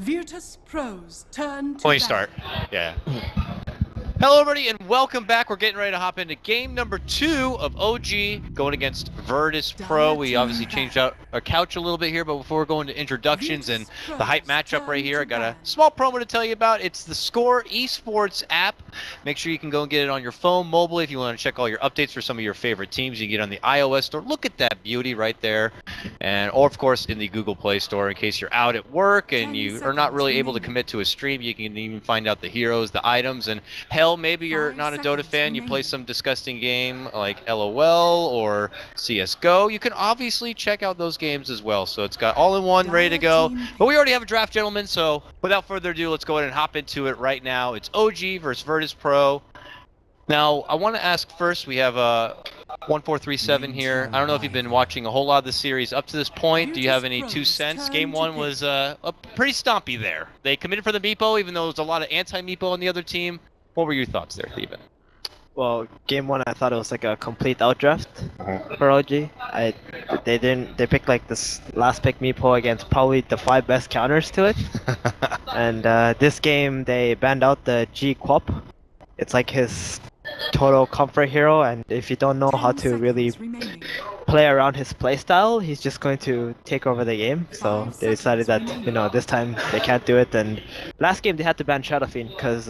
Virtus.Pro's turn to Point start. Yeah. Hello everybody and welcome back. We're getting ready to hop into game number 2 of OG going against Virtus.Pro. We obviously changed out our couch a little bit here, but before we go into introductions and the hype matchup right here, I got a small promo to tell you about. It's the Score esports app. Make sure you can go and get it on your phone, mobile, if you want to check all your updates for some of your favorite teams. You can get it on the iOS store. Look at that beauty right there. Or of course in the Google Play Store in case you're out at work and you are not really able to commit to a stream. You can even find out the heroes, the items, and hell, maybe you're not a DotA fan, you play some disgusting game like LOL or CSGO. You can obviously check out those games as well. So it's got all-in-one ready to go. But we already have a draft, gentlemen, so without further ado, let's go ahead and hop into it right now. It's OG versus Virtus.Pro. Now, I want to ask first, we have 1437 here. I don't know if you've been watching a whole lot of the series up to this point. Do you have any 2 cents? Game 1 was pretty stompy there. They committed for the Meepo, even though there was a lot of anti-Meepo on the other team. What were your thoughts there, Steven? Well, game 1 I thought it was like a complete outdraft for OG. They picked like this last pick Meepo against probably the 5 best counters to it. And this game they banned out the G Quap. It's like his total comfort hero, and if you don't know how to really play around his playstyle, he's just going to take over the game. So they decided that, you know, this time they can't do it. And last game they had to ban Shadowfiend because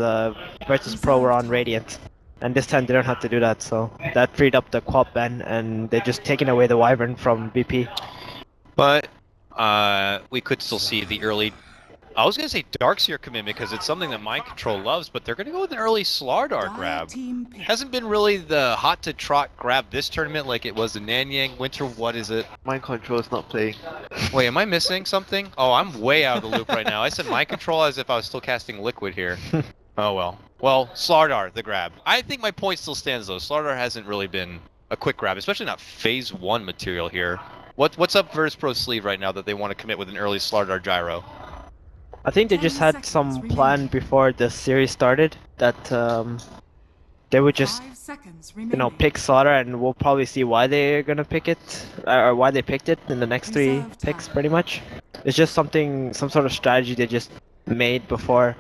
Virtus.Pro were on Radiant, and this time they don't have to do that. So that freed up the Quap ban, and they're just taking away the Wyvern from BP. But we could still see the early, I was going to say Darkseer commitment because it's something that Mind Control loves, but they're going to go with an early Slardar grab. Hasn't been really the hot to trot grab this tournament like it was in Nanyang Winter. What is it? Mind Control is not playing. Wait, am I missing something? Oh, I'm way out of the loop right now. I said Mind Control as if I was still casting Liquid here. Oh well. Well, Slardar, the grab. I think my point still stands though. Slardar hasn't really been a quick grab, especially not phase 1 material here. What's up Virtus.Pro's sleeve right now that they want to commit with an early Slardar gyro? I think they just had some plan before the series started that they would just, you know, pick Slaughter, and we'll probably see why they're gonna pick it or why they picked it in the next 3 picks, pretty much. It's just some sort of strategy they just made before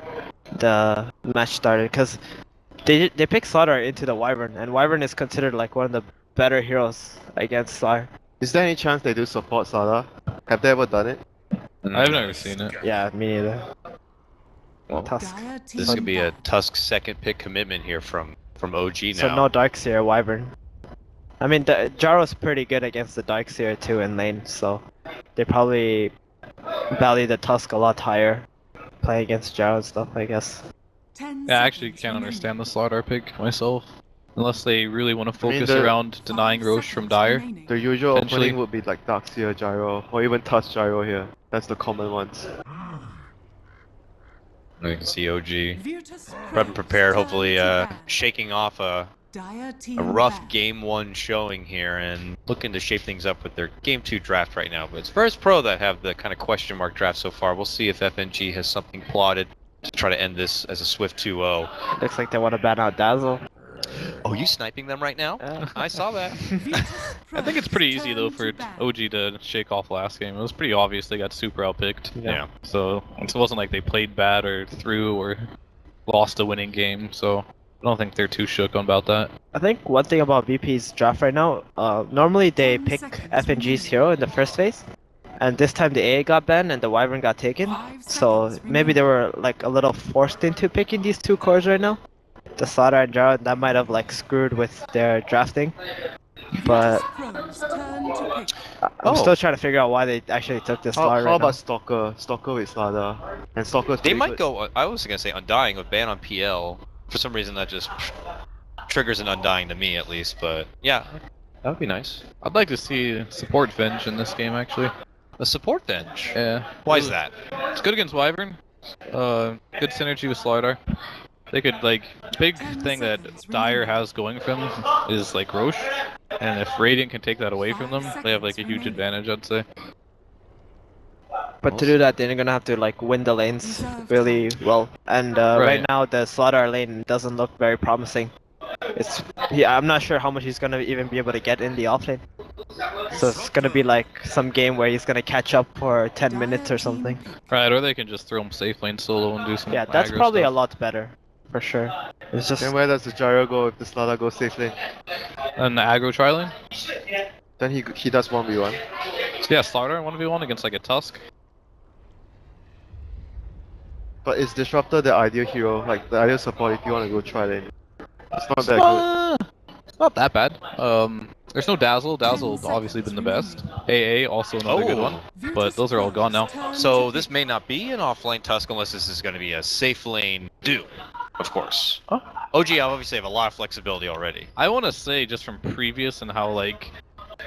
the match started, because they picked Slaughter into the Wyvern, and Wyvern is considered like one of the better heroes against Slaughter. Is there any chance they do support Sada? Have they ever done it? I've never seen it. Yeah, me neither. Well, Tusk. this could be a Tusk second pick commitment here from OG now. So no Darkseer, Wyvern. I mean, the Jaro's pretty good against the Darkseer too in lane, so they probably value the Tusk a lot higher playing against Jaro and stuff, I guess. Yeah, I actually can't understand the Slardar pick myself. Unless they really want to focus around denying Roche from Dire. The usual opening would be like Darkseer Gyro, or even Tusk Gyro here. That's the common ones. You can see OG prep and prepared, hopefully shaking off a rough game 1 showing here and looking to shape things up with their game 2 draft right now. But it's Virtus.Pro that have the kind of question mark draft so far. We'll see if FNG has something plotted to try to end this as a swift 2-0. Looks like they want to ban out Dazzle. Oh, you sniping them right now? I saw that. I think it's pretty easy though for OG to shake off last game. It was pretty obvious they got super outpicked. Yeah. So it wasn't like they played bad or threw or lost a winning game. So I don't think they're too shook about that. I think one thing about VP's draft right now, normally they pick FNG's hero in the first phase. And this time the AA got banned and the Wyvern got taken. So maybe they were like a little forced into picking these 2 cores right now. The Slaughter and Jaro, that might have like screwed with their drafting, but I'm still trying to figure out why they actually took this Slaughter. How about Stalker? Stalker with Slaughter, and Stalker's They might good. go. I was gonna say Undying with ban on PL. For some reason, that just triggers an Undying to me, at least. But yeah, that would be nice. I'd like to see support Venge in this game actually. A support bench. Yeah. Why is that? It's good against Wyvern. Good synergy with Slardar. They could, like, big thing that Dire has going for them is like Roche, and if Radiant can take that away from them, they have like a huge advantage, I'd say. But to do that, they're gonna have to like win the lanes really well, and right now the Slaughter lane doesn't look very promising. I'm not sure how much he's gonna even be able to get in the offlane. So it's gonna be like some game where he's gonna catch up for 10 minutes or something. Right, or they can just throw him safe lane solo and do some Yeah, that's aggro probably a stuff. lot better, for sure. It's just Then where does the gyro go if the Slaughter goes safe lane? And the aggro tri lane? Then he does 1v1. So yeah, Slaughter 1v1 against like a Tusk. But is Disruptor the ideal hero, like the ideal support if you want to go try lane? It's not that good. It's not that bad. There's no Dazzle. Dazzle's obviously been the best. AA also another good one. But those are all gone now. So this may not be an offlane Tusk unless this is going to be a safe lane Doom, of course. Huh? OG obviously have a lot of flexibility already. I want to say just from previous and how like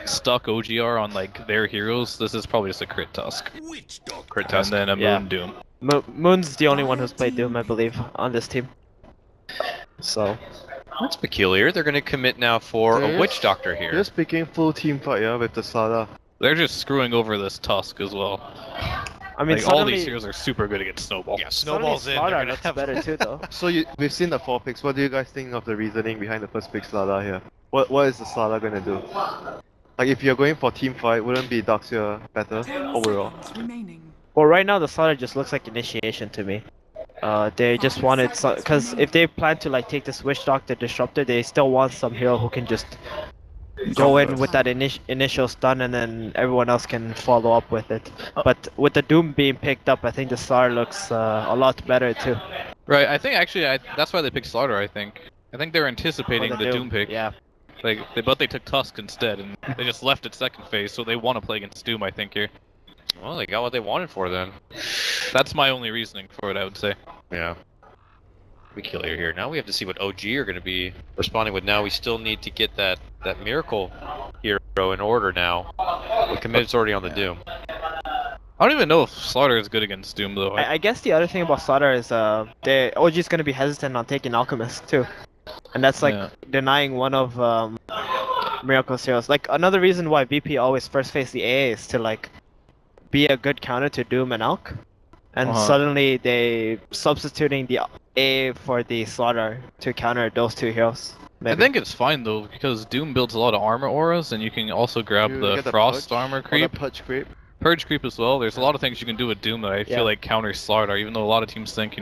stuck OG are on like their heroes, this is probably just a crit Tusk. Crit Tusk. And then a Yeah. Moon Doom. Moon's the only one who's played Doom, I believe, on this team. So That's peculiar. They're going to commit now for a Yes. Witch Doctor here. You're speaking full team fight, yeah, with the Slaughter. They're just screwing over this Tusk as well. I mean, Like all suddenly, these heroes are super good against Snowball. Yeah, suddenly Snowball's in. They're Slaughter going to looks have better too, though. So we've seen the 4 picks. What do you guys think of the reasoning behind the first pick Slaughter here? What is the Slaughter gonna do? Like if you're going for team fight, wouldn't be Doxia better overall? Well, right now the Slaughter just looks like initiation to me. They just wanted some, because if they plan to like take this Witch Doctor Disruptor, they still want some hero who can just go in with that initial stun and then everyone else can follow up with it. But with the Doom being picked up, I think the Slaughter looks a lot better too. Right, I think actually that's why they picked Slaughter, I think. I think they're anticipating Or the Doom pick. Yeah. But they took Tusk instead, and they just left it second phase, so they want to play against Doom, I think, here. Well, they got what they wanted for then. That's my only reasoning for it, I would say. Yeah. Peculiar here. Now we have to see what OG are going to be responding with. Now we still need to get that miracle hero in order now. The commit's already on the Doom. I don't even know if Slaughter is good against Doom, though. I guess the other thing about Slaughter is the OG's gonna be hesitant on taking Alchemist too, and that's like Yeah. denying one of Miracle's heroes. Like another reason why VP always first face the AA is to like be a good counter to Doom and Alch, and suddenly they substituting the AA for the Slaughter to counter those two heroes. I think it's fine, though, because Doom builds a lot of armor auras, and you can also grab You the get the Frost Purge, armor Or the creep. Purge creep. Purge creep as well. There's a lot of things you can do with Doom that I Yeah. feel like counter Slaughter, even though a lot of teams think,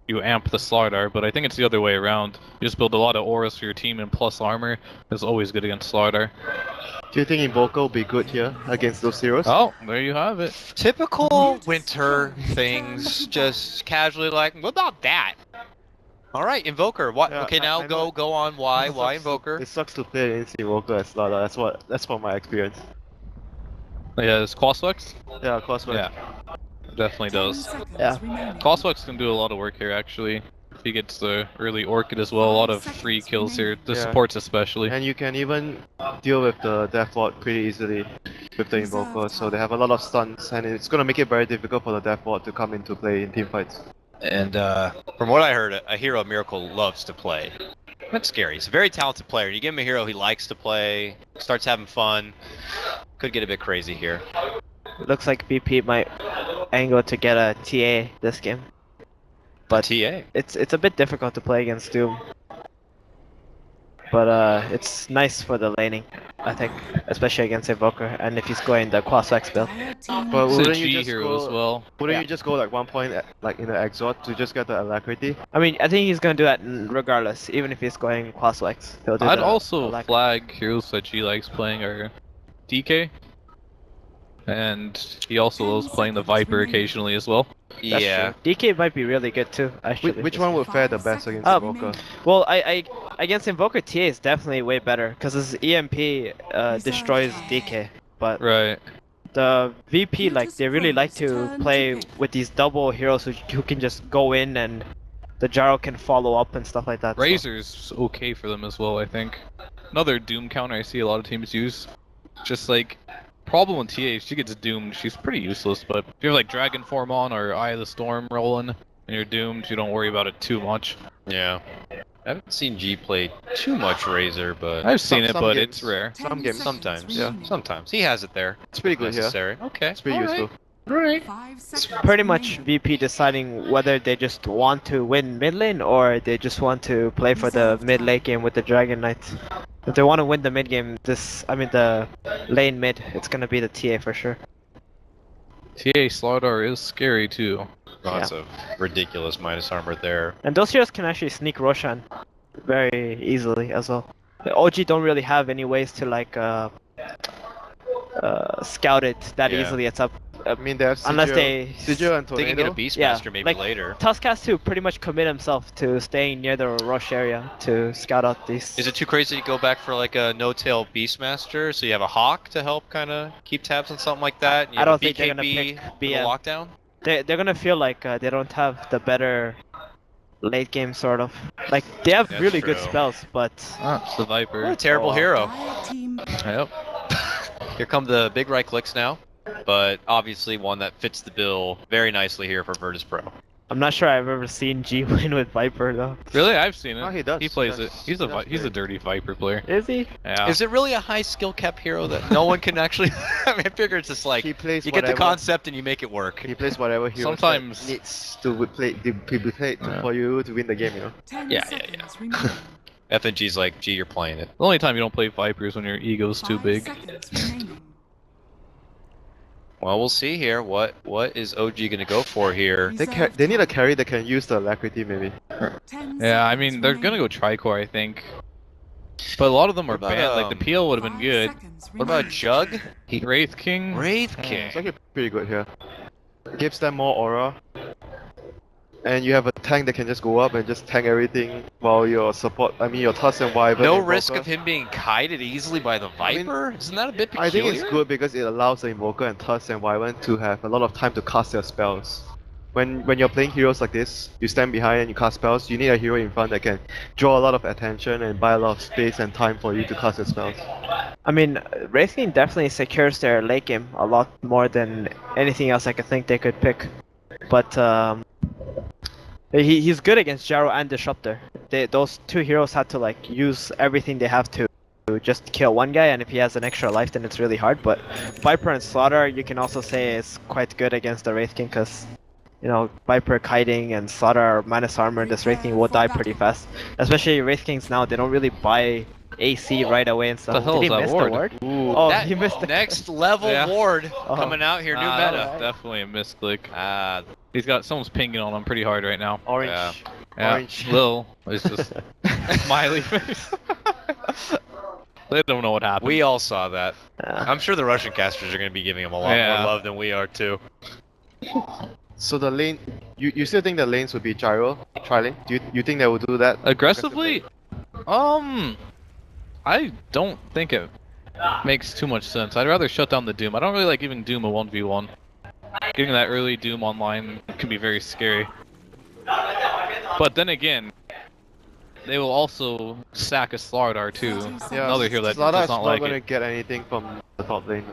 you amp the Slaughter, but I think it's the other way around. You just build a lot of auras for your team, and plus armor is always good against Slaughter. Do you think Invoker will be good here against those heroes? Oh, there you have it. Typical winter things, just casually like, what about that? All right, Invoker. What? Yeah, Okay, now I know. go on. Why? It Why sucks Invoker? It sucks to play against Invoker as Slaughter. That's from my experience. Yeah, it's Quasflex? Yeah, Cosmo. Yeah, definitely does. Yeah. Quasflex can do a lot of work here, actually. If he gets the early Orchid as well, a lot of free kills here, the Yeah. supports especially. And you can even deal with the Death Ward pretty easily with the Invoker, so they have a lot of stuns, and it's gonna make it very difficult for the Death Ward to come into play in team fights. And from what I heard, a hero Miracle loves to play. That's scary. He's a very talented player. You give him a hero he likes to play, starts having fun. Could get a bit crazy here. Looks like VP might angle to get a TA this game, but TA. it's a bit difficult to play against Doom. But it's nice for the laning, I think, especially against Invoker, and if he's going the Quasflex build. But It's a wouldn't you G just hero go, as well. Wouldn't Yeah. you just go like 1 point like in the Exort to just get the Alacrity? I mean, I think he's gonna do that regardless, even if he's going Quasflex. He'll do I'd the also Alacrity. flag heroes that G likes playing are DK. And he also loves playing the Viper occasionally as well. That's Yeah. true. DK might be really good too, actually. Which one would fare the best against Oh, Invoker? Well, I against Invoker TA is definitely way better because his EMP destroys DK, but Right. the VP like they really like to play with these double heroes who can just go in and the gyro can follow up and stuff like that. so- Razor's okay for them as well, I think. Another Doom counter I see a lot of teams use. Just like, problem with TA, if she gets doomed, she's pretty useless, but if you have like Dragon Form on or Eye of the Storm rolling, and you're doomed, you don't worry about it too much. Yeah. I haven't seen G play too much Razor, but I've seen it, some but games. it's rare. Some games, sometimes. Yeah. Sometimes he has it there. It's pretty good here. Necessary. Okay. It's pretty alright. useful. Right. It's pretty much VP deciding whether they just want to win mid lane or they just want to play for the mid lane game with the Dragon Knights. If they want to win the mid game, the lane mid, it's gonna be the TA for sure. TA Slardar is scary too. Lots of ridiculous minus armor there. And those heroes can actually sneak Roshan very easily as well. The OG don't really have any ways to like scout it that Yeah. easily. It's up I mean, they have unless Sigil, they Sigil and They can Tornado. get a Beastmaster Yeah, maybe like- later. Tusk has to pretty much commit himself to staying near the rush area to scout out these. Is it too crazy to go back for like a no-tail Beastmaster? So you have a Hawk to help kind of keep tabs on something like that? And you I have don't a think they're gonna BKB pick for the BM. lockdown? They're gonna feel like they don't have the better late game sort of. Like they have That's really good true. spells, but Ah, it's the Viper. What a terrible Oh. hero. Yep. Here come the big right clicks now, but obviously one that fits the bill very nicely here for Virtus.Pro. I'm not sure I've ever seen G win with Viper though. Really, I've seen it. Oh, he does. He plays He it. does. He's He does he's play a it. dirty Viper player. Is he? Yeah. Is it really a high skill cap hero that no one can actually? I mean, I figure it's just like He plays you get the whatever- concept and you make it work. He plays whatever hero Sometimes- needs to be played Yeah. for you to win the game, you know. Yeah. FNG's like, gee, you're playing it. The only time you don't play Vipers when your ego's too big. Well, we'll see here. What is OG gonna go for here? They need a carry that can use the alacrity maybe. Yeah, I mean they're gonna go Tricor, I think. But a lot of them are What about, banned. Like the PL would have been good. What about Jug? Wraith King. Wraith King. It's actually pretty good here. Gives them more aura. And you have a tank that can just go up and just tank everything while your your Tusk and Wyvern. No Invoker- risk of him being kited easily by the I mean, Viper? Isn't that a bit peculiar? I think it's good because it allows the Invoker and Tusk and Wyvern to have a lot of time to cast their spells. When you're playing heroes like this, you stand behind and you cast spells, you need a hero in front that can draw a lot of attention and buy a lot of space and time for you to cast your spells. I mean, Wraith King definitely secures their late game a lot more than anything else I could think they could pick. But he's good against Jaro and Disruptor. Those two heroes had to like use everything they have to just kill one guy, and if he has an extra life then it's really hard. But Viper and Slaughter you can also say is quite good against the Wraith King because you know, Viper kiting and Slaughter are minus armor, this Wraith King will die pretty fast. Especially Wraith Kings now, they don't really buy AC right away and stuff. The hell Did is he that miss ward? the ward? Ooh. Oh, That he missed the next level Yeah. ward Oh. coming out here, new Ah, meta. Alright. Definitely a misclick. Ah, He's got someone's pinging on him pretty hard right now. orange. Yeah. Yeah. Orange. Lil is just smiley face. They don't know what happened. we all saw that. Yeah. I'm sure the Russian casters are going to be giving him a lot Yeah. more love than we are too. So the lane, you still think the lanes would be gyro, tri-lane? Do you think they will do that? Aggressively? I don't think it makes too much sense. I'd rather shut down the Doom. I don't really like giving Doom a 1v1. Getting that early Doom online can be very scary. But then again, they will also sack a Slardar too. Another hero that Slaughter does is not not like gonna it. get anything from the top lane.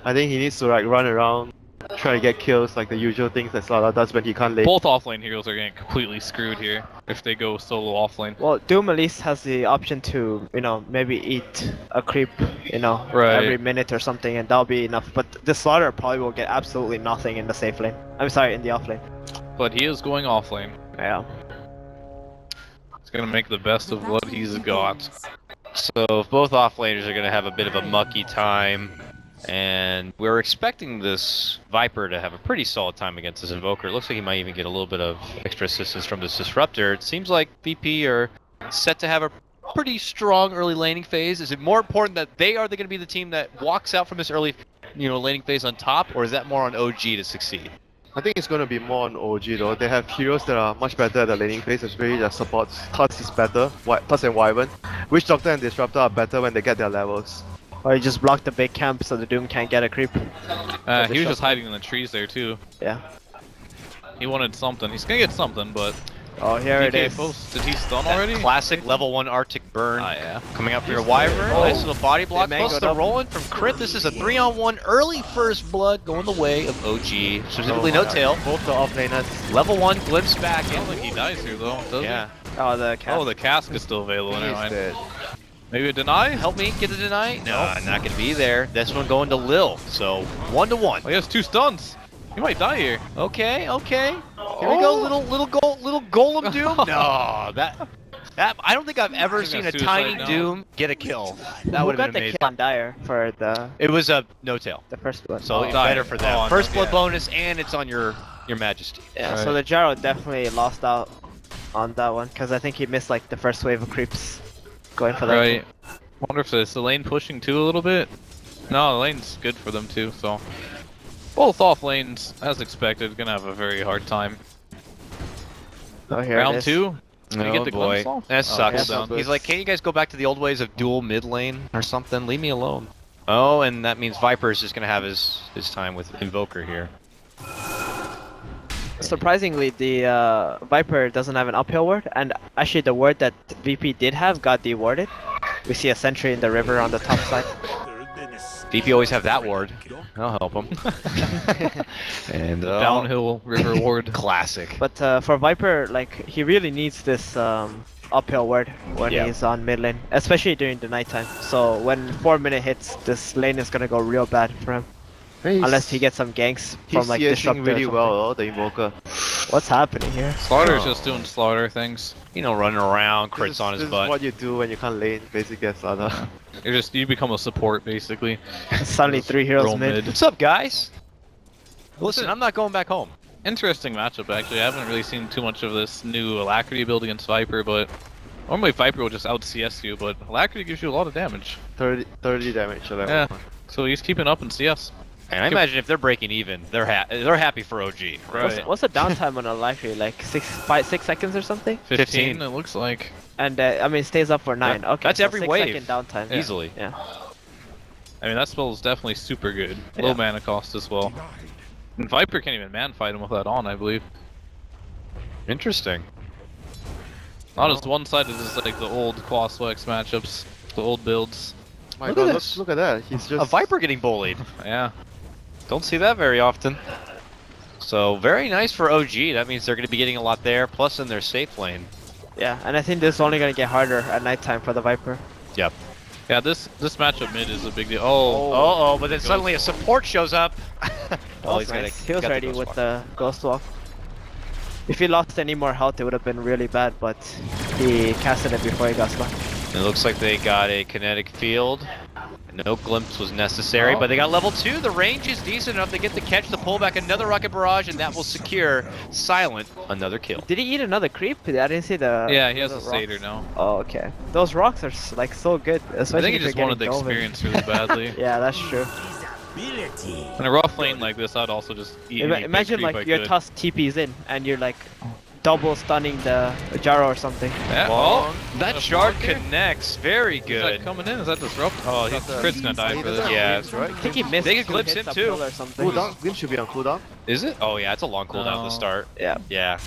I think he needs to like run around, try to get kills, like the usual things that Slaughter does when he can't lane. Both offlane heroes are getting completely screwed here if they go solo offlane. Well, Doom at least has the option to, you know, maybe eat a creep, you know, Right. every minute or something, and that'll be enough. But the Slaughter probably will get absolutely nothing in the safe lane. I'm sorry, in the off lane. But he is going offlane. Yeah. He's gonna make the best of what he's got. So both offlaners are going to have a bit of a mucky time. And we're expecting this Viper to have a pretty solid time against this Invoker. It looks like he might even get a little bit of extra assistance from this Disruptor. It seems like VP are set to have a pretty strong early laning phase. Is it more important that they are going to be the team that walks out from this early, laning phase on top, or is that more on OG to succeed? I think it's gonna be more on OG though. They have heroes that are much better at the laning phase, especially their supports. Tusk is better, Tusk and Wyvern. Witch Doctor and Disruptor are better when they get their levels. Or you just block the big camp so the Doom can't get a creep. He was just hiding in the trees there too. Yeah. He wanted something. He's gonna get something, but Oh, here it DK is. Post, did he stun That already? classic level 1 Arctic Burn Ah, yeah. coming up for your Wyvern. Nice little body block. mangoed Plus the up. rolling from Crit. This is a 3-on-1 early first blood going the way of OG. Specifically no tail. Both the offlaners. Level 1 glimpse back I don't in. think he dies here though, does Yeah. Oh, the camp. he? Oh, the cask is still available. Never He's mind. dead. Maybe a deny? Help me get the deny? No, not gonna be there. This one going to Lil. So 1-1. Oh, he has 2 stuns. He might die here. Okay. Here we go. Little golem doom. No, that I don't think I've ever think seen a that's tiny suicide now. Doom get a kill. That Who would have got been the amazing. kill on Dire for the It was a no-tail. first one? So Oh. better for them. Oh, First blood yeah. bonus, and it's on your Majesty. Yeah, Right. so the Jaro definitely lost out on that one because I think he missed like the first wave of creeps going for that. Right. Wonder if it's the lane pushing too a little bit. No, the lane's good for them too. So both off lanes, as expected, gonna have a very hard time. Oh, here it Round is. 2. Did you Oh get the boy, glimpse off? that Oh, sucks. hold down. He's like, can't you guys go back to the old ways of dual mid lane or something? Leave me alone. Oh, and that means Viper is just gonna have his time with Invoker here. Surprisingly, the Viper doesn't have an uphill ward, and actually the ward that VP did have got dewarded. We see a sentry in the river on the top side. VP always have that ward. I'll help him. And Downhill river ward. classic. But for Viper, like he really needs this uphill ward when Yeah. he's on mid lane, especially during the nighttime. So when 4-minute hits, this lane is gonna go real bad for him. Unless he gets some ganks from He's like CSing Disruptor. really or well, the Invoker. something. What's happening here? Slaughter's just doing slaughter things. You know, running around, crits This on is his butt. what you do when you can't lane, basically as other. You become a support basically. Suddenly 3 heroes Roll mid. What's up, guys? Listen, I'm not going back home. Interesting matchup actually. I haven't really seen too much of this new Alacrity build against Viper, but normally Viper will just out CS you, but Alacrity gives you a lot of damage. 30 damage to that Yeah. one. So he's keeping up in CS. And I imagine if they're breaking even, they're happy for OG. Right. What's the downtime on a Electri? Like 6 seconds or something? 15 it looks like. And I mean, it stays up for 9. Okay, that's so every 6 wave. second downtime. Yeah. Easily. Yeah. I mean that spell is definitely super good. Yeah. Low mana cost as well. And Viper can't even man fight him with that on, I believe. Interesting. Not as one-sided as like the old Quaswex matchups, the old builds. My Look god, at this. look at that. He's just A Viper getting bullied. Yeah. Don't see that very often. So very nice for OG. That means they're going to be getting a lot there, plus in their safe lane. Yeah, and I think this is only gonna get harder at nighttime for the Viper. Yep. Yeah, this matchup mid is a big deal. Oh, Oh, but then suddenly a support shows up. Oh, he's nice. He was ready with the Ghost Walk. If he lost any more health, it would have been really bad, but he casted it before he got stuck. It looks like they got a kinetic field. No glimpse was necessary, but they got level 2. The range is decent enough. They get the catch, the pullback, another rocket barrage, and that will secure Silent another kill. Did he eat another creep? I didn't see the. yeah, he has a the Satyr rocks. now. Oh, okay. Those rocks are like so good, especially I think he if just you're wanted the getting Dove in. experience really badly. Yeah, that's true. In a rough lane like this, I'd also just eat any big Imagine creep I like your could. Tusk TP's in and you're like double stunning the Jaro or something. Yeah, Well, oh, that a shard block here? connects. Very Is good. that coming in? Is that disrupt? Oh, he's Crit's gonna die for this. Yeah. That's right. I think he missed. They could 2 glimpse hits him up too. hill or something. Cooldown? Glimpse should be on cooldown. Is it? Oh yeah, it's a long cooldown No. to start. Yeah. Yeah.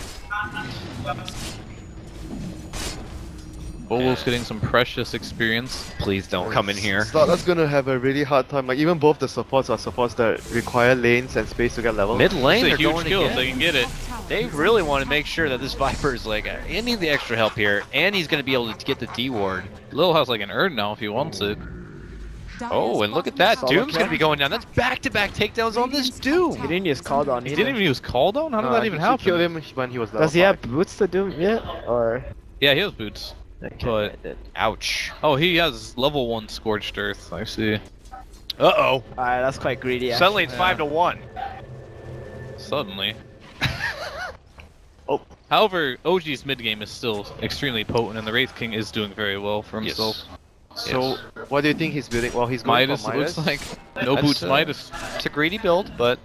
Bolo's getting some precious experience. Please don't come in here. That's gonna have a really hard time. Like even both the supports are supports that require lanes and space to get level. Mid lane, It's a they're huge going kill if again. they can get it. They really want to make sure that this Viper is like, I need the extra help here, and he's going to be able to get the D ward. Lil has like an Urn now if he wants it. Oh, and look at that. Solo Doom's kill. going to be going down. That's back-to-back takedowns on this Doom. He didn't use call down He either. didn't even use call down? How did that even He killed happen? him when he was level Does he 5. have boots to do yet? Or Yeah, he has boots. okay, But- I did. Ouch. Oh, he has level 1 Scorched Earth, I see. Uh-oh. Alright, that's quite greedy. Suddenly it's Yeah. 5 to 1. Suddenly. Oh. However, OG's mid game is still extremely potent, and the Wraith King is doing very well for himself. So what do you think he's building? Well, he's going Midas, for it Midas. looks like. No That's, boots, Midas. It's a greedy build, but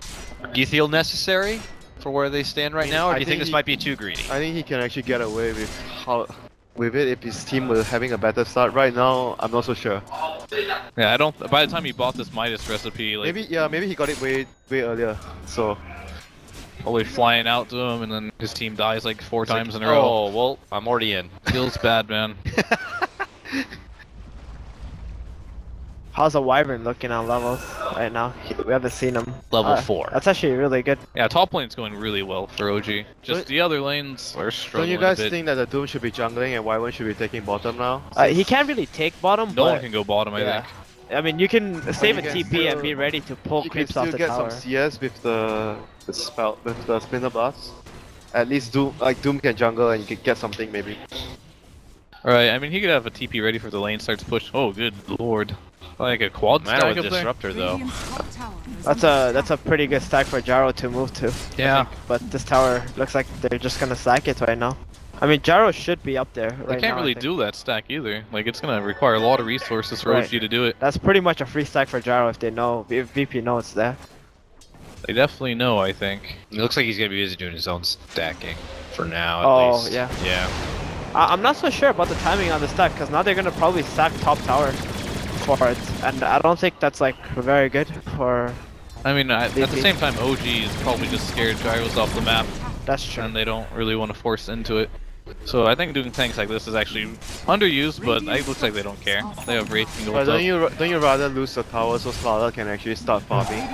do you feel necessary for where they stand right now, or do I you think think this he- might be too greedy? I think he can actually get away with it if his team was having a better start. Right now, I'm not so sure. Yeah, I don't. By the time he bought this Midas recipe, like Maybe he got it way earlier. So always flying out to him, and then his team dies like 4 times in a row. Oh, well, I'm already in. Feels bad, man. How's a Wyvern looking on levels right now? We haven't seen him. Level 4. That's actually really good. Yeah, top lane's going really well for OG. Just Don't- the other lanes are don't struggling you guys a bit. think that the Doom should be jungling and Wyvern should be taking bottom now? He can't really take bottom, No but one can go bottom, I yeah. think. I mean, you can save a you can TP and still- be ready to pull You can creeps off still the get tower. some CS with the spell with the Splinter Blast. At least Doom can jungle and you can get something maybe. Right, I mean, he could have a TP ready for the lane, starts push. Oh, good lord. Like a quad Matter stack with up there? Disruptor though. That's a pretty good stack for Gyro to move to. Yeah. I think. But this tower looks like they're just gonna stack it right now. I mean, Gyro should be up there right now. They can't really I think. do that stack either. Like, it's gonna require a lot of resources for Right. OG to do it. That's pretty much a free stack for Gyro if they know, if VP knows it's there. They definitely know, I think. It looks like he's gonna be busy doing his own stacking for now. At Oh, least. yeah. Yeah. I'm not so sure about the timing on the stack because now they're gonna probably stack top tower for it, and I don't think that's like very good for. I mean, at the VP. same time, OG is probably just scared Gyro's off the map, That's true. and they don't really want to force into it. So I think doing tanks like this is actually underused, but it looks like they don't care. They have Wraith can go But up. don't you rather lose the tower so Slaughter can actually start farming?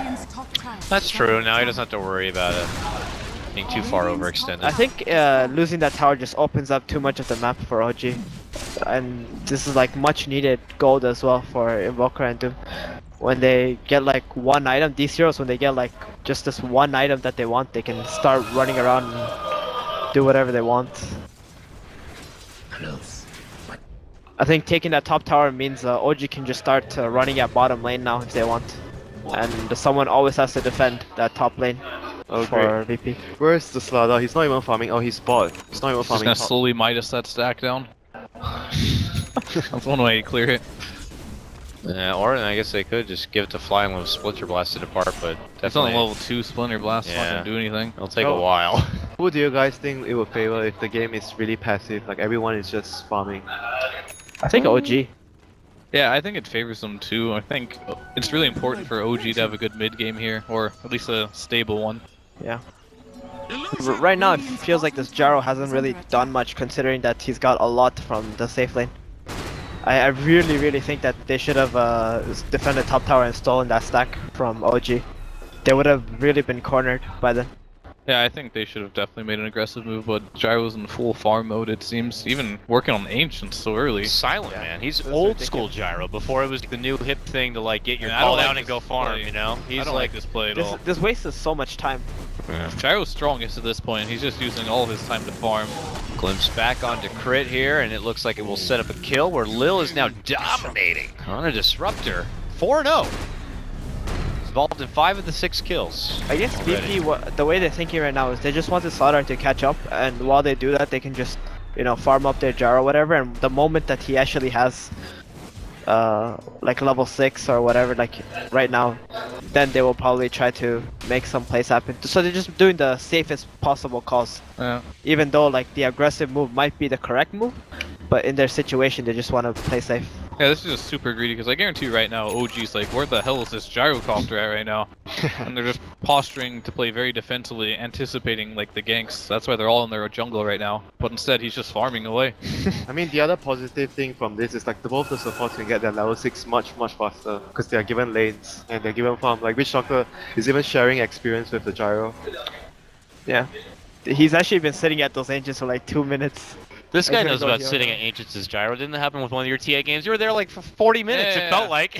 That's true. Now he doesn't have to worry about it being too far overextended. I think losing that tower just opens up too much of the map for OG, and this is like much needed gold as well for Invoker and Doom. When they get like one item, these heroes when they get like just this one item that they want, they can start running around and do whatever they want. I think taking that top tower means OG can just start running at bottom lane now if they want, and someone always has to defend that top lane Oh, for great. VP. Where's the Slaughter? He's not even farming. Oh, he's bot. He's not even Just farming gonna top. slowly Midas that stack down. That's one way to clear it. Yeah, or I guess they could just give it to Fly and let Splinter Blast it apart, but It's on definitely level 2 Splinter Blast, it's not Yeah. gonna do anything. it'll take Oh. a while. Who do you guys think it will favor if the game is really passive? Like everyone is just farming. I think OG. Yeah, I think it favors them too. I think it's really important for OG to have a good mid game here, or at least a stable one. Yeah. Right now, it feels like this Gyro hasn't really done much, considering that he's got a lot from the safe lane. I really think that they should have defended top tower and stolen that stack from OG. They would have really been cornered by then. Yeah, I think they should have definitely made an aggressive move, but Gyro's in full farm mode, it seems. Even working on Ancients so early. Silent man, he's That's old ridiculous. school Gyro. Before it was the new hip thing to like get your Yeah, I call don't like down and this go farm. play. You know, I he's don't like this play at all. This wastes so much time. Gyro's strongest at this point. He's just using all his time to farm. Glimpse back onto crit here, and it looks like it will set up a kill where Lil is now dominating on a Disruptor. 4-0. He's involved in 5 of the 6 kills. I guess already. VP, the way they're thinking right now is they just want the Slaughter to catch up, and while they do that, they can just, you know, farm up their Gyro or whatever, and the moment that he actually has like level 6 or whatever, like right now, then they will probably try to make some plays happen. So they're just doing the safest possible calls, Yeah. even though like the aggressive move might be the correct move, but in their situation they just want to play safe. Yeah, this is just super greedy because I guarantee you right now, OG's like, where the hell is this gyrocopter at right now? And they're just posturing to play very defensively, anticipating like the ganks. That's why they're all in their jungle right now. But instead, he's just farming away. I mean, the other positive thing from this is like both the supports can get their level 6 much faster because they are given lanes and they're given farm. Like Witch Doctor is even sharing experience with the Gyro. Yeah, he's actually been sitting at those angels for like 2 minutes. This guy I'm gonna knows go about here sitting now. at Ancients as Gyro. Didn't that happen with one of your TA games? You were there like for 40 minutes, Yeah. it felt like.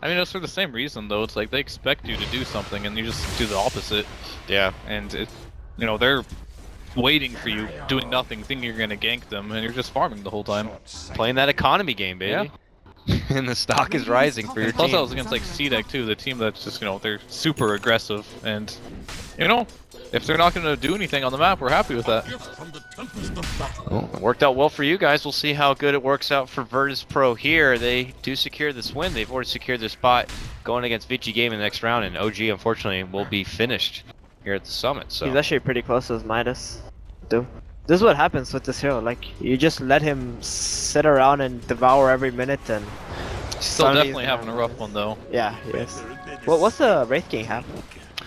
I mean, it's for the same reason though. It's like they expect you to do something and you just do the opposite. Yeah. And it, you know, they're waiting for you, doing nothing, thinking you're gonna gank them, and you're just farming the whole time. Playing that economy game, baby. And the stock is rising for your Plus, I team. was against like C-Deck too, the team that's just, you know, they're super aggressive, and you know, if they're not gonna do anything on the map, we're happy with that. Well, it worked out well for you guys. We'll see how good it works out for Virtus.Pro here. They do secure this win. They've already secured their spot going against Vici Game in the next round, and OG unfortunately will be finished here at the summit. So He's actually pretty close to his Midas, dude. This is what happens with this hero. Like you just let him sit around and devour every minute, and Still suddenly definitely he's having a rough one though. Yeah, he is. What's the Wraith King have?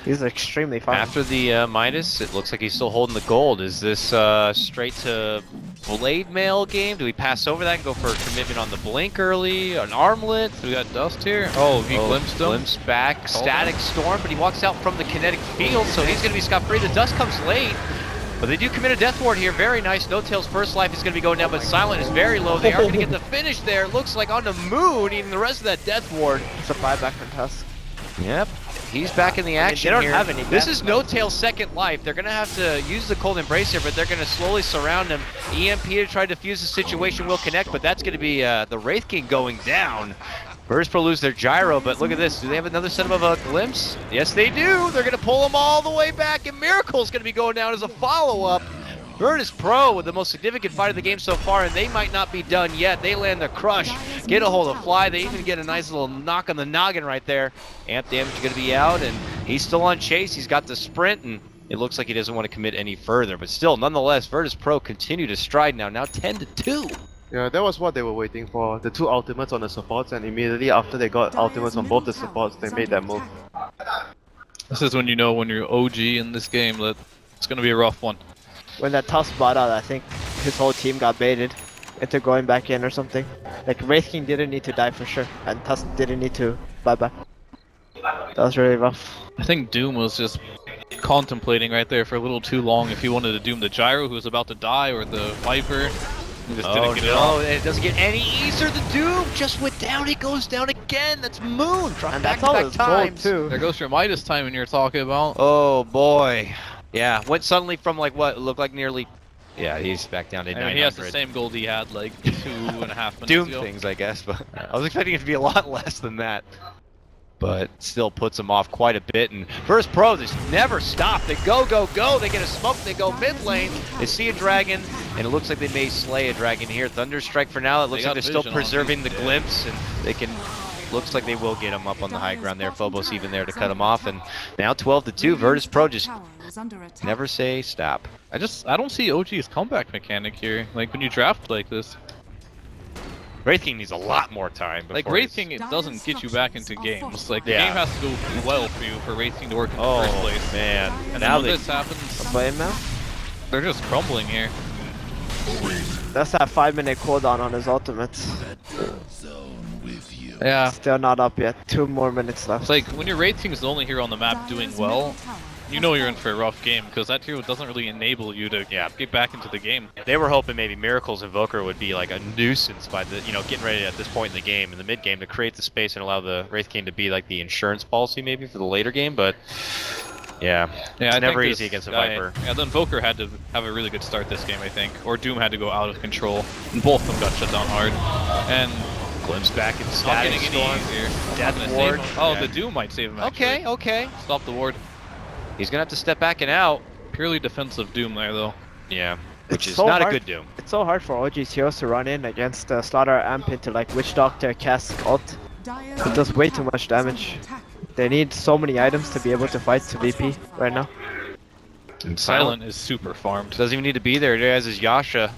He's extremely far. after the Midas, it looks like he's still holding the gold. Is this straight to Blade Mail game? Do we pass over that and go for a commitment on the Blink early? An Armlet? We got Dust here. Oh, he glimpsed him. Glimpse back. Called Static Storm, but he walks out from the kinetic field, so he's going to be scot-free. The Dust comes late. But they do commit a death ward here. Very nice. No Tail's first life is going to be going down, but Silent is very low. They are going to get the finish there. Looks like on the moon, eating the rest of that death ward. It's a buyback from Tusk. Yep. he's back in the action they don't here. have any This gas is No Tail's second life. They're going to have to use the Cold Embrace here, but they're going to slowly surround him. EMP to try to defuse the situation will connect, but that's going to be the Wraith King going down. Virtus.Pro lose their gyro, but look at this. Do they have another set of a glimpse? Yes, they do. They're going to pull them all the way back, and Miracle's going to be going down as a follow-up. Virtus.Pro with the most significant fight of the game so far, and they might not be done yet. They land the crush, get a hold of Fly. They even get a nice little knock on the noggin right there. Amp damage going to be out, and he's still on chase. He's got the sprint, and it looks like he doesn't want to commit any further. But still, nonetheless, Virtus.Pro continue to stride now 10-2. Yeah, that was what they were waiting for. The 2 ultimates on the supports, and immediately after they got ultimates on both the supports, they made that move. This is when you know when you're OG in this game that it's gonna be a rough one. When that toss bought out, I think his whole team got baited into going back in or something. Like Wraith King didn't need to die for sure, and Tusk didn't need to bye-bye. That was really rough. I think Doom was just contemplating right there for a little too long if he wanted to Doom the Gyro who was about to die or the Viper. He just didn't get it off. It doesn't get any easier. The Doom just went down. It goes down again. That's Moon. And Back that's all to back his gold times. too. There goes your Midas timing you're talking about. Oh boy. Yeah, went suddenly from like what looked like nearly. Yeah, he's back down to 900. I mean, he has the same gold he had like 2.5 minutes Doom ago. things, I guess, but I was expecting it to be a lot less than that. But still puts him off quite a bit. And Virtus.Pro, just never stop. They go, go, go. They get a smoke. They go mid lane. They see a dragon, and it looks like they may slay a dragon here. Thunderstrike for now. It looks like they're still preserving the glimpse, and they can. Looks like they will get him up on the high ground there. Phobos even there to cut him off, and now 12-2. Virtus.Pro just never say stop. I don't see OG's comeback mechanic here. Like when you draft like this. Wraith King needs a lot more time. Like Wraith King, it doesn't get you back into games. Like the Yeah. game has to go well for you for Wraith King to work in the Oh first place. man! And Now then when this happens, Play him now? they're just crumbling here. That's that 5-minute cooldown on his ultimates. Yeah. Still not up yet. 2 more minutes left. It's like when your Wraith King is the only hero on the map doing well, you know you're in for a rough game because that hero doesn't really enable you to get back into the game. They were hoping maybe Miracle's Invoker would be like a nuisance by the, getting ready at this point in the game, in the mid game, to create the space and allow the Wraith King to be like the insurance policy maybe for the later game, but yeah, it's I never think easy against a guy- Viper. Yeah, the Invoker had to have a really good start this game, I think, or Doom had to go out of control, and both of them got shut down hard. And Glimpse back into not Static getting any Storm. easier. Death Gonna save Ward. him. Oh, Yeah. the Doom might save him. Actually. Okay, okay. Stop the ward. He's gonna have to step back and out. Purely defensive Doom there, though. Yeah, which is so not a hard. good Doom. It's so hard for OG's heroes to run in against Slaughter Amp into like Witch Doctor, Cask, Ult. It does way too much damage. They need so many items to be able to fight to VP right now. And Silent is super farmed. doesn't even need to be there. There has his Yasha.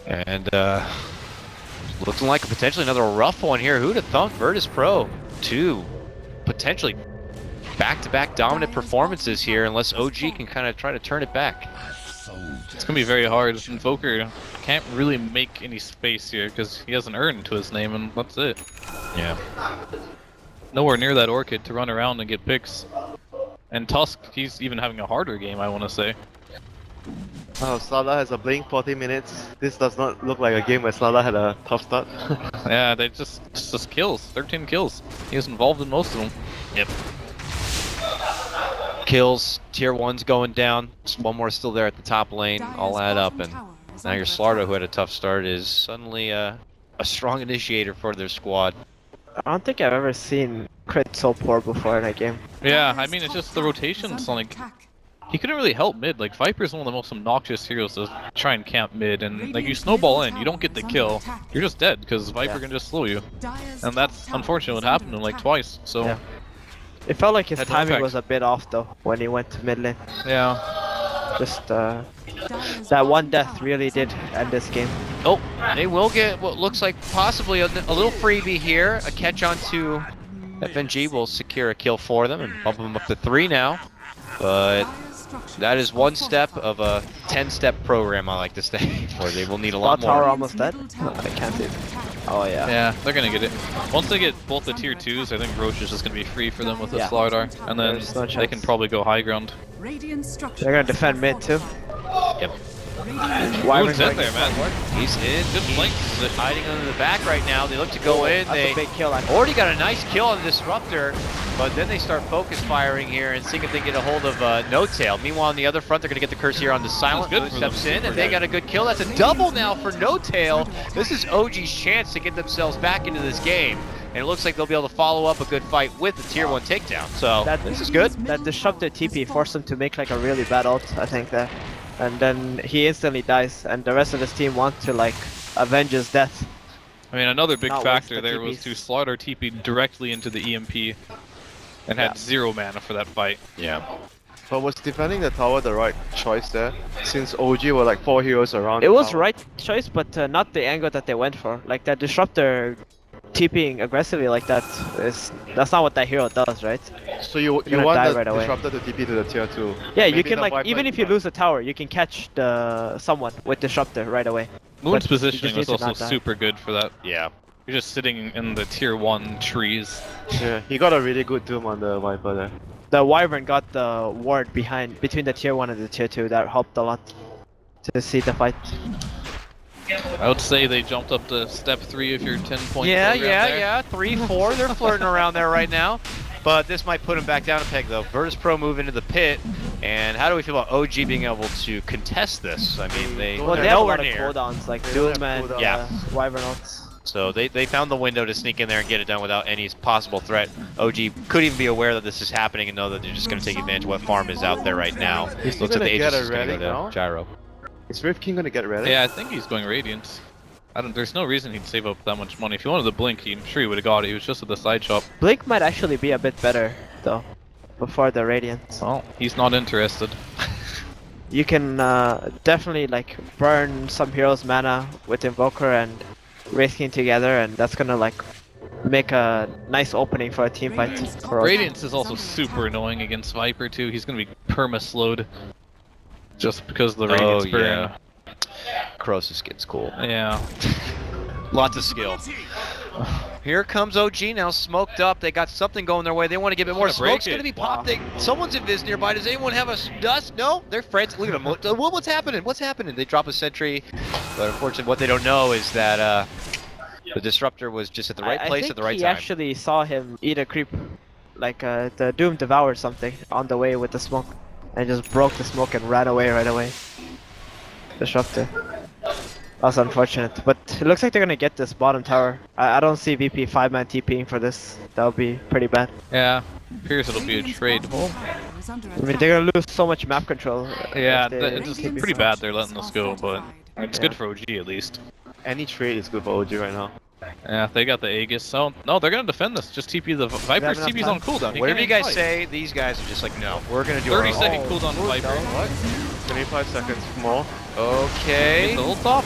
And looking like potentially another rough one here. Who'd have thunk? Virtus.Pro 2 potentially back-to-back dominant performances here, unless OG can kind of try to turn it back. It's gonna be very hard. Invoker can't really make any space here because he has an urn to his name, and that's it. Yeah. Nowhere near that Orchid to run around and get picks. And Tusk, he's even having a harder game, I want to say. Oh, Slada has a blink 40 minutes. This does not look like a game where Slada had a tough start. Yeah, they just kills. 13 kills. He was involved in most of them. Yep. Kills, tier 1's going down. Just one more still there at the top lane. All add up, and now your Slardo, who had a tough start, is suddenly a strong initiator for their squad. I don't think I've ever seen crit so poor before in a game. Yeah, I mean, it's just the rotations. Like, he couldn't really help mid. Like, Viper's one of the most obnoxious heroes to try and camp mid, and like you snowball in, you don't get the kill, you're just dead because Viper can just slow you, and that's unfortunate. What happened to him like twice. So Yeah. It felt like his Had no timing effect. was a bit off though when he went to mid lane. yeah. Just that one death really did end this game. Oh, they will get what looks like possibly a little freebie here. A catch onto FNG will secure a kill for them and bump them up to 3 now. But that is one step of a 10-step program, I like to say, where they will need a lot Bot tower more. almost dead. No, they can't do. Oh yeah. Yeah, they're gonna get it. Once they get both the tier 2s, I think Roche is just gonna be free for them with the Yeah. Slardar, and then There's no they can chance. probably go high ground. They're gonna defend mid too. Yep. Wyvern's in going there, man. He's in. Good He's flank position. hiding under the back right now. They look to go in. That's They a big kill. Actually. already got a nice kill on the Disruptor, but then they start focus firing here and seeing if they get a hold of No Tail. Meanwhile, on the other front, they're going to get the curse here on the Silent, good who for steps them. in, and they got a good kill. That's a double now for No Tail. This is OG's chance to get themselves back into this game. And it looks like they'll be able to follow up a good fight with the tier 1 takedown. So this is good. That Disruptor TP forced him to make like a really bad ult, I think there. And then he instantly dies, and the rest of his team want to like avenge his death. I mean, another big Not factor waste the there was TPs. to slaughter TP directly into the EMP and had 0 mana for that fight. Yeah. But was defending the tower the right choice there? Since OG were like 4 heroes around It the was tower. right choice, but not the angle that they went for. Like that Disruptor TPing aggressively like that's not what that hero does, right? So you gonna want die the right away. Disruptor to TP to the tier 2. Yeah, you Maybe can the like Viper even if you lose a tower, you can catch the someone with Disruptor right away. Moon's But you positioning just was need to also not die. super good for that. Yeah. You're just sitting in the tier 1 trees. Yeah, he got a really good doom on the Viper there. The Wyvern got the ward between the tier 1 and the tier 2. That helped a lot to see the fight. I would say they jumped up to step 3 if you're 10 points. Yeah. 3-4. They're flirting around there right now. But this might put him back down a peg, though. Virtus.Pro move into the pit. And how do we feel about OG being able to contest this? I mean, Well, they're they have a nowhere lot of near. cooldowns like They don't Doom have and cooldowns. Yeah. Wyvern ults. So they found the window to sneak in there and get it done without any possible threat. OG could even be aware that this is happening and know that they're just going to take advantage of what farm is out there right now. He's Looks like gonna the get Aegis a is going to relic go now? to Gyro. Is Rift King gonna get ready? Yeah, I think he's going Radiant. There's no reason he'd save up that much money. If he wanted the Blink, I'm sure he would have got it. He was just at the side shop. Blink might actually be a bit better though, before the Radiant. Well, he's not interested. You can definitely like burn some heroes' mana with Invoker and Wraith King together, and that's gonna like make a nice opening for a team fight. For us. Radiance is also super annoying against Viper too. He's gonna be perma-slowed just because the Radiance burn. Croesus skin's cool. Yeah. Lots of skill. Here comes OG now, smoked up. They got something going their way. They want to get a bit more. Gonna break Smoke's it. going to be popped. Someone's invis nearby. Does anyone have a dust? No, they're friends. Look at them. What's happening? What's happening? They drop a sentry, but unfortunately, what they don't know is that the Disruptor was just at the right place at the right he time. actually saw him eat a creep, like the Doom devoured something on the way with the smoke, and just broke the smoke and ran away right away. Disruptor. That's unfortunate, but it looks like they're gonna get this bottom tower. I don't see VP 5-man TPing for this. That would be pretty bad. Yeah. Appears it'll be a trade. I mean, they're gonna lose so much map control. Yeah, if they it's just keep it pretty so bad much. they're letting us go, but it's good for OG at least. Any trade is good for OG right now. Yeah, they got the Aegis. So no, they're gonna defend this. Just TP the Viper's enough TP's time? on cooldown. He Whatever you can't guys even fight. say, these guys are just like, no, we're going to do our 30 own. second cooldown on Viper. What? 25 seconds more. Okay. Get the ult off.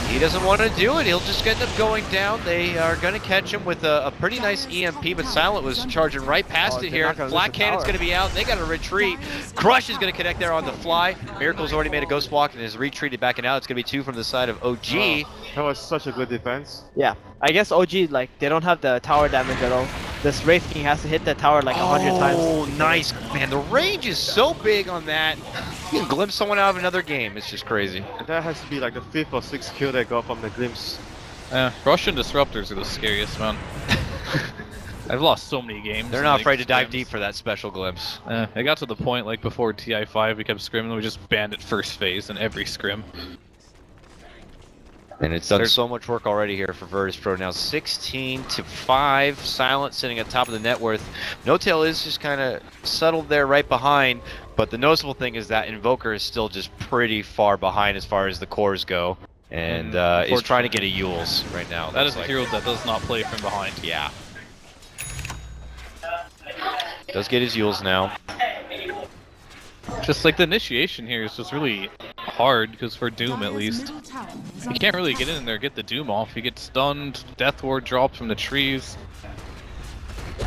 He doesn't want to do it. He'll just end up going down. They are going to catch him with a pretty nice EMP, but Silent was charging right past it they're here. not gonna lose Black the Cannon's tower. going to be out. They got to retreat. Crush is going to connect there on the fly. Miracle's already made a ghost walk and is retreated back and out. It's going to be 2 from the side of OG. Oh, that was such a good defense. Yeah, I guess OG like they don't have the tower damage at all. This Wraith King has to hit the tower like 100 times. Oh, nice. Man, the range is so big on that. You can glimpse someone out of another game. It's just crazy. And that has to be like the 5th or 6th kill they got from the glimpse. Russian disruptors are the scariest, man. I've lost so many games. They're in, not like, afraid to dive scrims. deep for that special glimpse. It got to the point, like, before TI5, we kept scrimming, we just banned it first phase in every scrim. And it's done so much work already here for Virtus.Pro. Now 16-5, Silent sitting at top of the net worth. No Tail is just kind of settled there right behind, but the noticeable thing is that Invoker is still just pretty far behind as far as the cores go, and is trying to get a Yules right now. That is Looks a hero that does not play from behind. Yeah. Does get his Yules now. Just like the initiation here is just really hard, because for Doom at least, you can't really get in there and get the Doom off. You get stunned, Death Ward drops from the trees.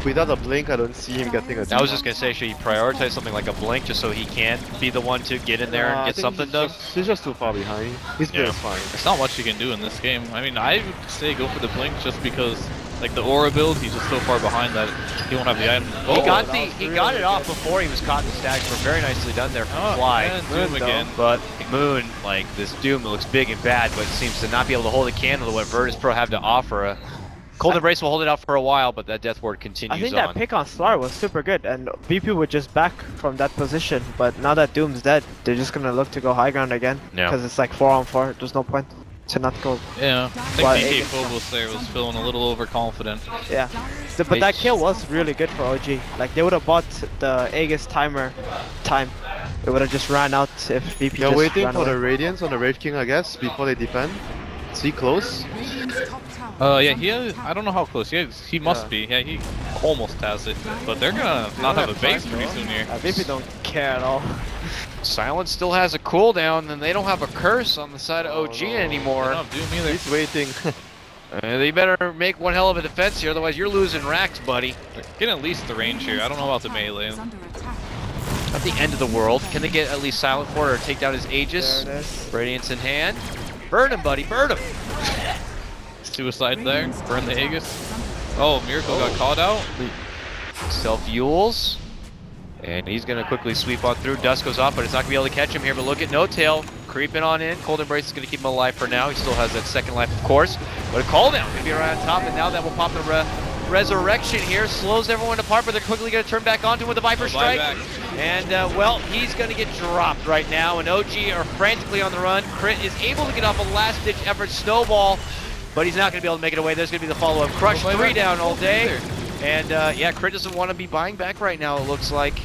Without a blink, I don't see him getting a I was just gonna say, should he prioritize something like a blink just so he can be the one to get in there and get something done? He's just too far behind. He's Yeah. pretty fine. There's not much you can do in this game. I mean, I would say go for the blink just because Like the aura build, he's just so far behind that he won't have the item. He got it off before he was caught in the stag. Very nicely done there from Fly. And Doom again. But Moon, like this Doom looks big and bad, but seems to not be able to hold a candle to what Virtus.Pro have to offer. Cold Embrace will hold it out for a while, but that Death Ward continues I think on. that pick on Slar was super good, and VP would just back from that position. But now that Doom's dead, they're just gonna look to go high ground again. Yeah. Because it's like 4-on-4. There's no point to not go. Yeah, I think Well, DK Phobos there was feeling a little overconfident. Yeah. But that kill was really good for OG. Like they would have bought the Aegis timer time. It would have just ran out if VP They're just waiting ran for away. the Radiance on the Wraith King, I guess, before they defend. Is he close? Yeah, he has, I don't know how close he is. He must be. Yeah, he almost has it. But they're gonna not have a base pretty soon here. VP don't care at all. Silence still has a cooldown, and they don't have a curse on the side of OG They anymore. don't have Doom either. He's waiting. They better make one hell of a defense here, otherwise you're losing racks, buddy. Get at least the range here. I don't know about the melee. At the end of the world, can they get at least Silent for it or take down his Aegis? There it is. Radiance in hand. Burn him, buddy, burn him. Suicide there. Burn the Aegis. Oh, Miracle got caught out. Self-fuels. And he's going to quickly sweep on through. Dust goes off, but it's not going to be able to catch him here. But look at No Tail creeping on in. Cold Embrace is going to keep him alive for now. He still has that second life, of course. But a call down going to be right on top. And now that will pop the resurrection here. Slows everyone apart, but they're quickly going to turn back onto him with a Viper Strike. And, well, he's going to get dropped right now. And OG are frantically on the run. Crit is able to get off a last-ditch effort. Snowball. But he's not going to be able to make it away. There's going to be the follow-up. Crush 3 down all day. And, yeah, Crit doesn't want to be buying back right now, it looks like.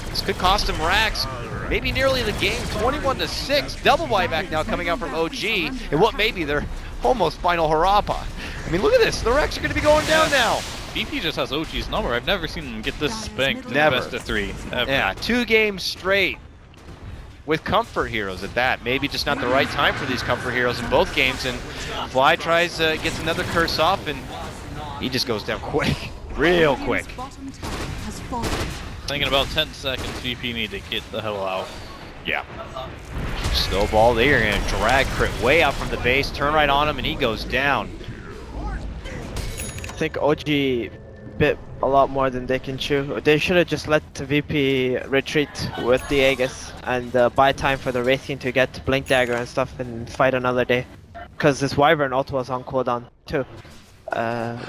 This could cost him racks. Maybe nearly the game. 21-6. Double buyback now coming out from OG. And what may be their almost final Harappa. I mean, look at this. The racks are going to be going down now. BP just has OG's number. I've never seen him get this spanked in Never. best of 3. Ever. Yeah, 2 games straight. With comfort heroes at that. Maybe just not the right time for these comfort heroes in both games. And Fly tries, gets another curse off, and he just goes down quick. Real quick. Thinking about 10 seconds, VP need to get the hell out. Yeah. Snowball, they are going to drag Crit way out from the base, turn right on him, and he goes down. I think OG bit a lot more than they can chew. They should have just let the VP retreat with the Aegis and buy time for the Wraith King to get Blink Dagger and stuff and fight another day. Because this Wyvern ult was on cooldown too.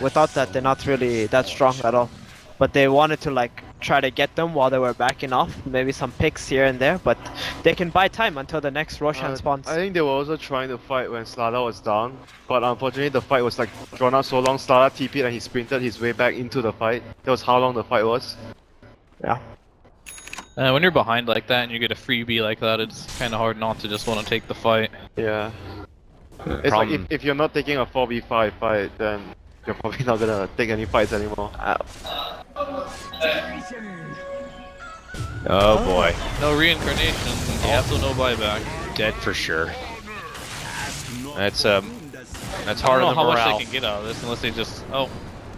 Without that, they're not really that strong at all. But they wanted to like try to get them while they were backing off. Maybe some picks here and there, but they can buy time until the next Roshan spawns. I think they were also trying to fight when Slada was down, but unfortunately the fight was like drawn out so long. Slada TP'd and he sprinted his way back into the fight. That was how long the fight was. Yeah. When you're behind like that and you get a freebie like that, it's kind of hard not to just want to take the fight. Yeah. It's like if you're not taking a 4v5 fight, then you're probably not gonna take any fights anymore. Oh boy. No reincarnation, also no buyback. Dead for sure. That's I harder don't know than how much morale. they can get out of this unless they just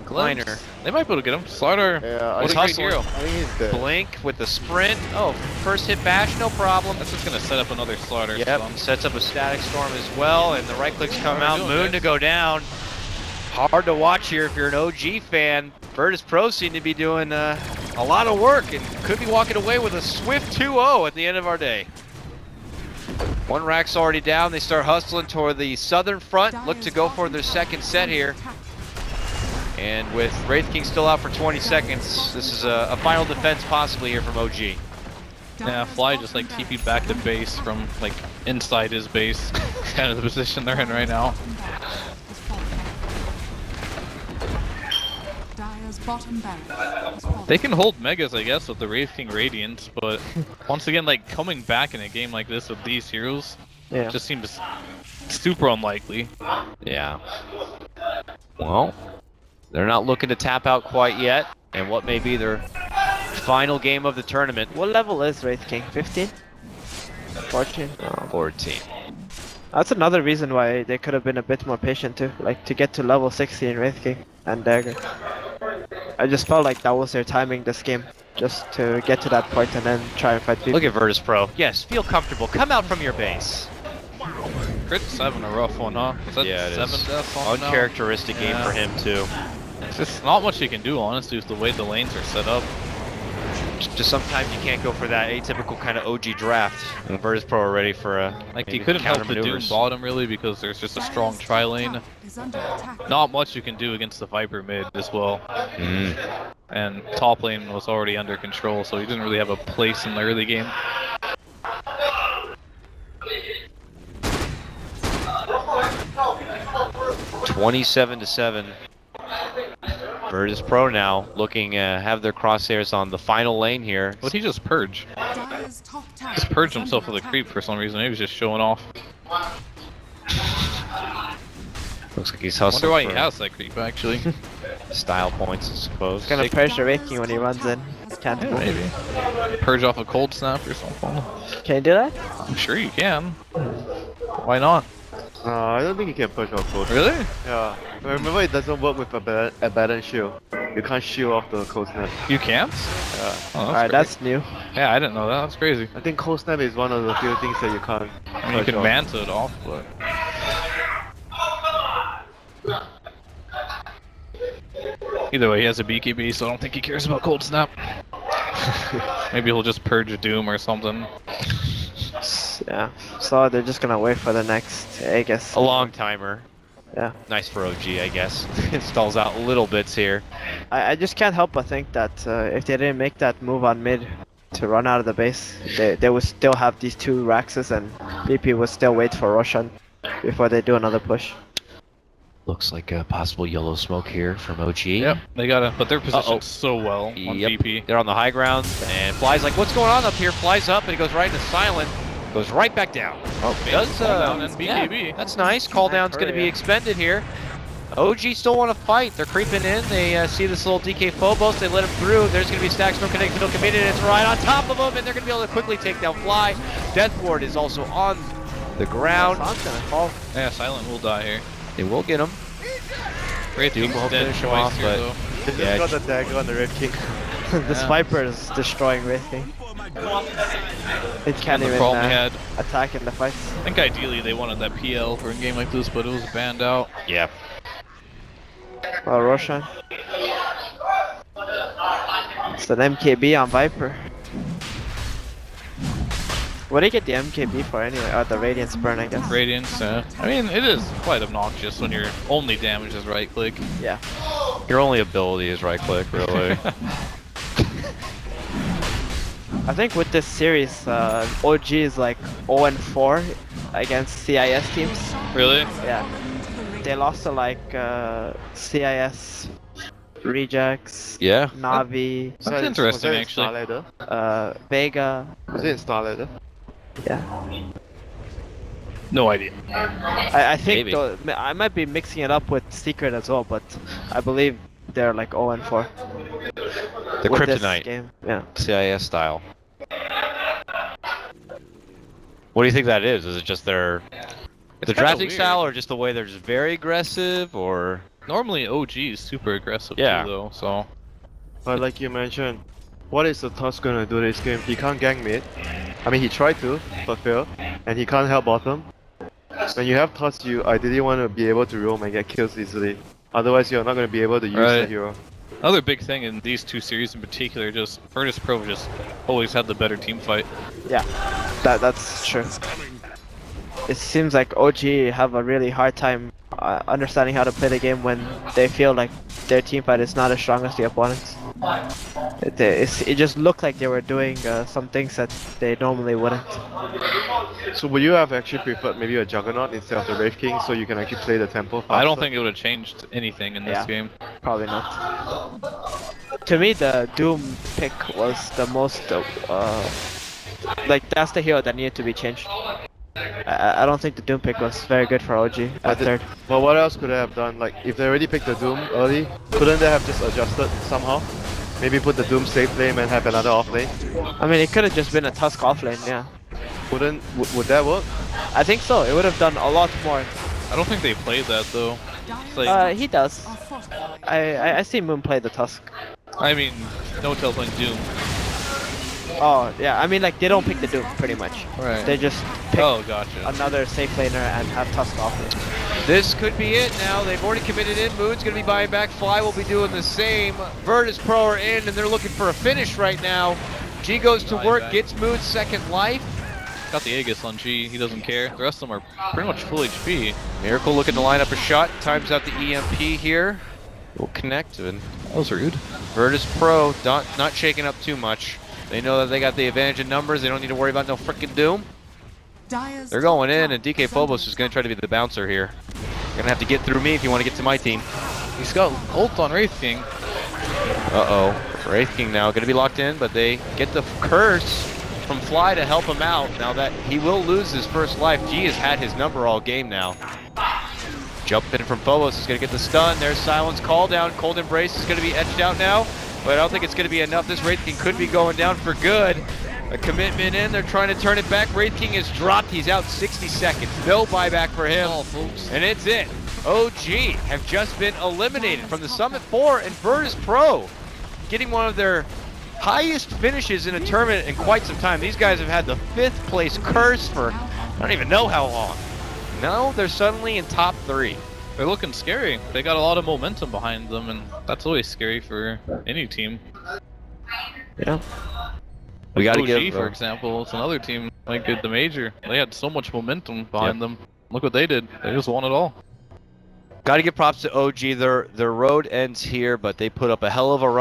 Kleiner. Glimpse. They might be able to get him. Slider. Yeah, What's great hustling? hero. I think he's dead. Blink with the sprint. Oh, first hit bash, no problem. That's just gonna set up another Slider. Yep, sets up a static storm as well, and the right clicks come out. doing Moon this. to go down. Hard to watch here if you're an OG fan. Virtus.Pro seem to be doing a lot of work and could be walking away with a swift 2-0 at the end of our day. One rack's already down. They start hustling toward the southern front. Look to go for their second set here. And with Wraith King still out for 20 seconds, this is a final defense possibly here from OG. Yeah, Fly just like TP back to base from like inside his base. Kind of the position they're in right now. They can hold Megas, I guess, with the Wraith King Radiance, but once again, like coming back in a game like this with these heroes, Yeah. just seems super unlikely. Yeah. Well, they're not looking to tap out quite yet, and what may be their final game of the tournament. What level is Wraith King? 15? 14? Oh. 14. That's another reason why they could have been a bit more patient too, like to get to level 60 in Wraith King and Dagger. I just felt like that was their timing this game, just to get to that point and then try and fight people. Look at Virtus.Pro. Yes, feel comfortable. Come out from your base. Crit 7, a rough one, huh? Is that Yeah, it 7 is. deaths on now? Uncharacteristic game Yeah. for him too. It's just not much you can do, honestly, with the way the lanes are set up. Just sometimes you can't go for that atypical kind of OG draft. And Virtus.Pro are ready for a Like, maybe you couldn't help counter the Doom maneuvers. bottom, really, because there's just a strong tri-lane. Not much you can do against the Viper mid as well. And top lane was already under control, so he didn't really have a place in the early game. $27-7. Virtus.Pro now looking have their crosshairs on the final lane here. What did he just purge? Just purged himself with a creep for some reason. Maybe he's just showing off. Looks like he's I hustling. wonder why he for has that creep, actually. style points, I suppose. It's gonna purge the Wraith King when he runs in. Can't Yeah, move. maybe. Purge off a cold snap or something. Can you do that? I'm sure you can. Why not? I don't think you can push off cold. Really? Yeah. Remember, it doesn't work with a balanced shield. You can't shield off the cold snap. You can't? Yeah. Oh, Alright, that's new. Yeah, I didn't know that. That's crazy. I think cold snap is one of the few things that you can't. I mean, you can manta it off, but... Either way, he has a BKB, so I don't think he cares about cold snap. Maybe he'll just purge a Doom or something. Yeah. So they're just gonna wait for the next, I guess. A long timer. Yeah. Nice for OG, I guess. It stalls out little bits here. I just can't help but think that if they didn't make that move on mid to run out of the base, they would still have these two Raxes and BP would still wait for Roshan before they do another push. Looks like a possible yellow smoke here from OG. Yep, they gotta, but they're positioned Uh-oh. so well on VP. They're on the high ground, and Fly's like, what's going on up here? Flies up, and he goes right into silent. Goes right back down. Oh, Does, down and BKB. Yeah, that's nice. Call down's going to be expended here. OG still want to fight. They're creeping in. They see this little DK Phobos. They let him through. There's going to be stacks, no connected, no committed. It's right on top of him, and they're going to be able to quickly take down Fly. Death Ward is also on the ground. Song's gonna fall. Yeah, Silent will die here. They will get him. Wraith Doom King's will dead finish him twice off, here, but- though. They Yeah, just got the dagger on the Wraith King. This Yeah. Viper is destroying Wraith King. It can't The even problem he had. attack in the fights. I think ideally they wanted that PL for a game like this, but it was banned out. Yeah. Oh, Roshan. It's an MKB on Viper. What do you get the MKB for anyway? Oh, the Radiance Burn, I guess. Radiance, I mean, it is quite obnoxious when your only damage is right click. Yeah. Your only ability is right click, really. I think with this series, OG is like 0-4 against CIS teams. Really? Yeah. They lost to like CIS, Rejects, Yeah. Navi, That's interesting, actually. Starladder? Vega. Was it in Starladder? Yeah. No idea. I think Maybe. though, I might be mixing it up with Secret as well, but I believe they're like 0-4. The with this Kryptonite. game. Yeah. CIS style. What do you think that is? Is it just their It's the kinda drafting weird. style, or just the way they're just very aggressive, or Normally OG is super aggressive Yeah. too, though, so... But like you mentioned, what is the Tusk gonna do this game? He can't gank mid. I mean, he tried to, but failed. And he can't help bottom. When you have Tusk, you ideally want to be able to roam and get kills easily. Otherwise, you're not going to be able to use the Right. hero. Another big thing in these two series in particular, just Virtus.Pro just always had the better team fight. Yeah. That's true. It seems like OG have a really hard time understanding how to play the game when they feel like their team fight is not as strong as the opponents. It just looked like they were doing some things that they normally wouldn't. So would you have actually preferred maybe a Juggernaut instead of the Wraith King so you can actually play the tempo faster? I don't think it would have changed anything in this Yeah. game. Probably not. To me, the Doom pick was the most like that's the hero that needed to be changed. I don't think the Doom pick was very good for OG at third. But what else could they have done? Like, if they already picked the Doom early, couldn't they have just adjusted somehow? Maybe put the Doom safe lane and have another off lane? I mean, it could have just been a Tusk offlane, yeah. Would that work? I think so. It would have done a lot more. I don't think they played that though. It's like, He does. I see Moon play the Tusk. I mean, no tell playing Doom. Oh, yeah. I mean, like, they don't pick the Doom, pretty much. Right. They just pick Oh, gotcha. another safe laner and have Tusk offlane. This could be it now. They've already committed in. Moon's going to be buying back. Fly will be doing the same. Virtus.Pro are in, and they're looking for a finish right now. G goes to work, gets Moon's second life. Got the Aegis on G, he doesn't care. The rest of them are pretty much full HP. Miracle looking to line up a shot. Times out the EMP here. Will connect, and That was rude. Virtus.Pro not shaking up too much. They know that they got the advantage in numbers. They don't need to worry about no freaking Doom. They're going in, and DK Phobos is going to try to be the bouncer here. You're going to have to get through me if you want to get to my team. He's got ult on Wraith King. Uh-oh. Wraith King now going to be locked in, but they get the curse from Fly to help him out. Now that he will lose his first life, G has had his number all game now. Jump in from Phobos is going to get the stun. There's Silence call down. Cold Embrace is going to be etched out now, but I don't think it's going to be enough. This Wraith King could be going down for good. A commitment in, they're trying to turn it back. Wraith King is dropped, he's out 60 seconds. No buyback for him, and it's it. OG have just been eliminated from the Summit 4, and Virtus.Pro getting one of their highest finishes in a tournament in quite some time. These guys have had the 5th place curse for I don't even know how long. Now they're suddenly in top 3. They're looking scary. They got a lot of momentum behind them, and that's always scary for any team. Yeah. We got to OG, give, for example, it's another team like the major. They had so much momentum behind them. Look what they did. They just won it all. got to give props to OG. Their road ends here, but they put up a hell of a run.